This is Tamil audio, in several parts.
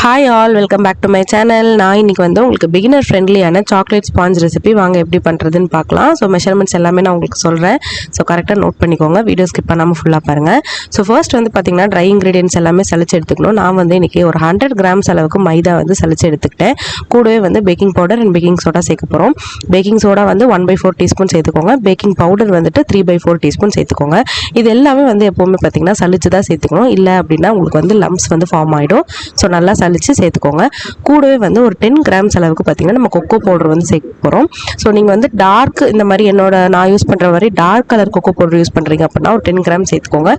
Hi all, welcome back to my channel. நான் இன்றைக்கி வந்து உங்களுக்கு பிகினர் ஃப்ரெண்ட்லியான சாக்லேட் ஸ்பாஞ்ச் ரெசிபி வாங்க எப்படி பண்ணுறதுன்னு பார்க்கலாம். ஸோ மெஷர்மெண்ட்ஸ் எல்லாமே நான் உங்களுக்கு சொல்கிறேன். ஸோ கரெக்டாக நோட் பண்ணிக்கோங்க, வீடியோ ஸ்கிப் பண்ணாமல் ஃபுல்லாக பாருங்கள். ஸோ ஃபர்ஸ்ட் வந்து பார்த்திங்கன்னா ட்ரை இன்க்ரீடியன்ஸ் எல்லாமே சளிச்சு எடுத்துக்கணும். நான் வந்து இன்றைக்கி ஒரு 100 கிராம்ஸ் அளவுக்கு மைதா வந்து சளிச்சு எடுத்துக்கிட்டேன். கூடவே வந்து baking powder and baking soda சேர்க்க போகிறோம். பேக்கிங் சோடா வந்து 1/4 டீஸ்பூன் சேர்த்துக்கோங்க. பேக்கிங் பவுடர் வந்துட்டு 3/4 டீஸ்பூன் சேர்த்துக்கோங்க. இது எல்லாமே வந்து எப்போவுமே பார்த்திங்கன்னா சளிச்சு தான் சேர்த்துக்கணும். இல்லை அப்படின்னா உங்களுக்கு வந்து லம்ஸ் வந்து ஃபார்ம் ஆகிடும். ஸோ நல்லா சளிச்சு சேர்த்துக்கோங்க. கூடவே வந்து ஒரு 10 கிராம்ஸ் அளவுக்கு பார்த்தீங்கன்னா நம்ம கொக்கோ பவுடர் வந்து சேர்க்க போகிறோம். ஸோ நீங்கள் வந்து டார்க் இந்த மாதிரி நான் யூஸ் பண்ணுற மாதிரி dark colour cocoa powder use பண்ணுறீங்க அப்படின்னா ஒரு 10 கிராம் சேர்த்துக்கோங்க.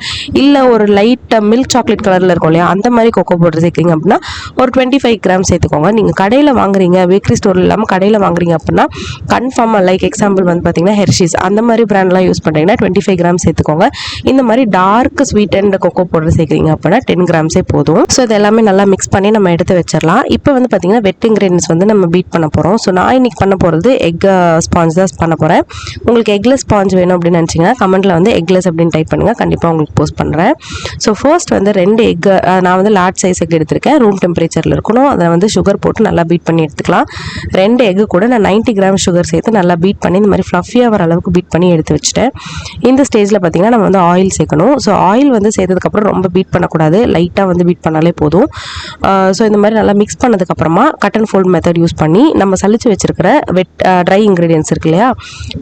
இல்லை ஒரு லைட் மில்க் சாக்லேட் கலரில் இருக்கும் இல்லையா, அந்த மாதிரி கொக்கோ பவுடர் சேர்க்குறீங்க அப்படின்னா ஒரு 25 கிராம் சேர்த்துக்கோங்க. நீங்கள் கடையில் வாங்குறீங்க, பேக்கரி ஸ்டோர் இல்லாமல் கடையில் வாங்குறீங்க அப்படின்னா கன்ஃபார்மாக லைக் எக்ஸாம்பிள் வந்து பார்த்தீங்கன்னா ஹெர்ஷீஸ் அந்த மாதிரி பிராண்ட்லாம் யூஸ் பண்ணுறீங்கன்னா 25 கிராம் சேர்த்துக்கோங்க. இந்த மாதிரி dark sweet and cocoa powder சேர்க்குறீங்க அப்படின்னா 10 கிராம்ஸே போதும். ஸோ இது எல்லாமே நல்லா மிக்ஸ் பண்ணி நம்ம எடுத்து வச்சிடலாம். இப்போ வந்து பார்த்தீங்கன்னா வெட் இன்கிரீடியன்ஸ் வந்து நம்ம பீட் பண்ண போகிறோம். ஸோ நான் இன்றைக்கி பண்ண போகிறது எக் ஸ்பாஞ்ச் தான் பண்ண போகிறேன். உங்களுக்கு எக்லெஸ் ஸ்பாஞ்ச் வேணும் அப்படின்னு நினச்சிங்கன்னா கமெண்ட்டில் வந்து எக்லெஸ் அப்படின்னு டைப் பண்ணுங்கள், கண்டிப்பாக உங்களுக்கு போஸ்ட் பண்ணுறேன். ஸோ ஃபர்ஸ்ட் வந்து 2 எக் நான் வந்து லார்ஜ் சைஸ் எக் எடுத்திருக்கேன். ரூம் டெம்பரேச்சரில் இருக்கணும். அதை வந்து சுகர் போட்டு நல்லா பீட் பண்ணி எடுத்துக்கலாம். 2 எக்கு கூட நான் 90 கிராம் சுகர் சேர்த்து நல்லா பீட் பண்ணி இந்த மாதிரி ஃப்ளஃபியாக வர அளவுக்கு பீட் பண்ணி எடுத்து வச்சுட்டேன். இந்த ஸ்டேஜில் பார்த்தீங்கன்னா நம்ம வந்து ஆயில் சேர்க்கணும். ஸோ ஆயில் வந்து சேர்த்ததுக்கப்புறம் ரொம்ப பீட் பண்ணக்கூடாது, லைட்டாக வந்து பீட் பண்ணாலே போதும். ஸோ இந்த மாதிரி நல்லா மிக்ஸ் பண்ணதுக்கப்புறமா cut and fold method use பண்ணி நம்ம சளிச்சு வச்சிருக்கிற ட்ரை இன்க்ரீடியன்ஸ் இருக்கு இல்லையா,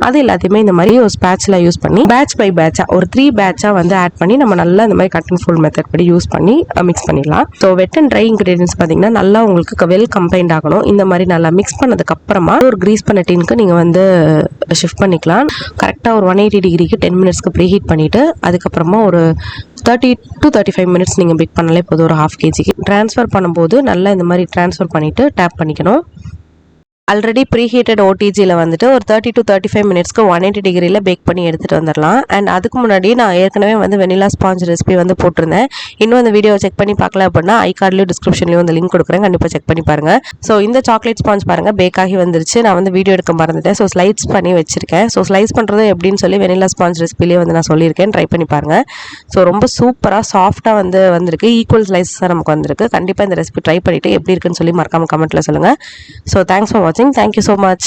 அது எல்லாத்தையுமே இந்த மாதிரி ஒரு ஸ்பேட்ச்ல யூஸ் பண்ணி பேட்ச் பை பேட்சாக ஒரு 3 பேட்சாக வந்து ஆட் பண்ணி நம்ம நல்லா இந்த மாதிரி கட் அண்ட் ஃபோல்ட் மெத்தட் படி யூஸ் பண்ணி மிக்ஸ் பண்ணிடலாம். So wet and try ingredients பார்த்தீங்கன்னா நல்லா உங்களுக்கு வெல் கம்பைன்ட் ஆகணும். இந்த மாதிரி நல்லா மிக்ஸ் பண்ணதுக்கப்புறமா ஒரு கிரீஸ் பண்ண டின்க்கு நீங்கள் வந்து ஷிஃப்ட் பண்ணிக்கலாம். கரெக்டாக ஒரு 180 டிகிரிக்கு 10 மினிட்ஸ்க்கு ப்ரீ ஹீட் பண்ணிவிட்டு அதுக்கப்புறமா ஒரு 30 to 35 மினிட்ஸ் நீங்கள் பேக் பண்ணாலே போதும். ஒரு 1/2 kg ட்ரான்ஸ்ஃபர் பண்ணும்போது நல்லா இந்த மாதிரி ட்ரான்ஸ்ஃபர் பண்ணிவிட்டு டேப் பண்ணிக்கணும். ஆல்ரெடி ப்ரீ ஹீட்டட் ஓடிஜியில் வந்துட்டு ஒரு 30 to 35 மினிட்ஸ்க்கு 180 டிகிரியில் பேக் பண்ணி எடுத்துகிட்டு வந்துடலாம். அண்ட் அதுக்கு முன்னாடி நான் ஏற்கனவே வந்து வெனிலா ஸ்பாஞ்ச் ரெசிபி வந்து போட்டிருந்தேன். இன்னும் அந்த வீடியோ செக் பண்ணி பார்க்கல அப்படின்னா ஐகார்ட்லேயும் டிஸ்கிரிப்ஷன்லேயும் அந்த லிங்க் கொடுக்குறேன், கண்டிப்பாக செக் பண்ணி பாருங்கள். ஸோ இந்த சாக்லேட் ஸ்பாஞ்ச் பாருங்கள் பேக் ஆகி வந்துருச்சு. நான் வந்து வீடியோ எடுக்க மறந்துட்டேன். ஸோ ஸ்லைஸ் பண்ணி வச்சிருக்கேன். ஸோ ஸ்லைஸ் பண்ணுறது எப்படின்னு சொல்லி வெனிலா ஸ்பாஞ்ச் ரெசிபிலேயே வந்து நான் சொல்லியிருக்கேன், ட்ரை பண்ணி பாருங்கள். ஸோ ரொம்ப சூப்பராக சாஃப்டாக வந்து வந்திருக்கு, ஈக்குவல் ஸ்லைஸாக நமக்கு வந்திருக்கு. கண்டிப்பாக இந்த ரெசிபி ட்ரை பண்ணிவிட்டு எப்படி இருக்குன்னு சொல்லி மறக்காமல் கமெண்ட்டில் சொல்லுங்கள். So thanks for watching. Thank you so much.